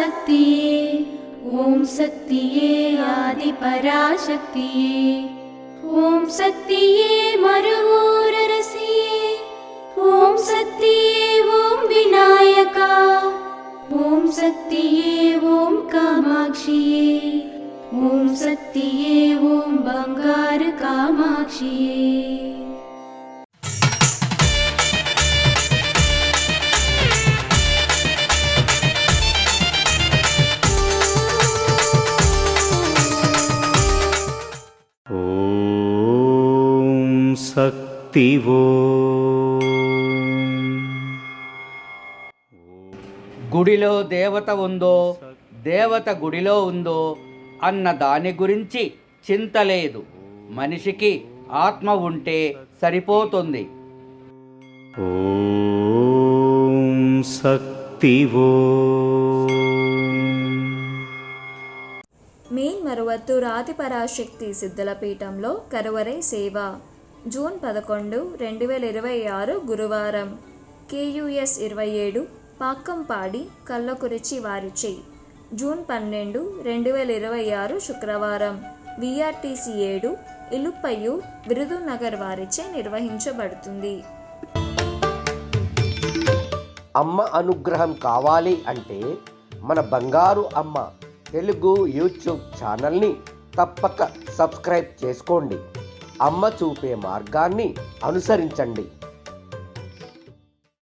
शक्तिये ॐ शक्तिये आदिपराशक्तिये ॐ शक्तिये मरुवोररसिये ॐ शक्तिये ॐ विनायका ॐ शक्तिये ॐ कामाक्षिये ॐ शक्तिये ॐ बंगार कामाक्षिये। శక్తివో గుడిలో దేవత ఉందో దేవత గుడిలో ఉందో అన్న దాని గురించి చింత లేదు. మనిషికి ఆత్మ ఉంటే సరిపోతుంది. ఓం శక్తివో. మేల్మరువత్తూర్ ఆదిపరాశక్తి సిద్ధుల పీఠంలో కరువరై సేవ జూన్ 11, 2026 గురువారం KUS 27 పాక్కంపాడి కల్లకురిచి వారిచే. జూన్ 12, 2026 శుక్రవారం VRTC 7 ఇలుప్పయ్యూర్ విరుదునగర్ వారిచే నిర్వహించబడుతుంది. అమ్మ అనుగ్రహం కావాలి అంటే మన బంగారు అమ్మ తెలుగు యూట్యూబ్ ఛానల్ని తప్పక సబ్స్క్రైబ్ చేసుకోండి. అమ్మ చూపే మార్గాన్ని అనుసరించండి.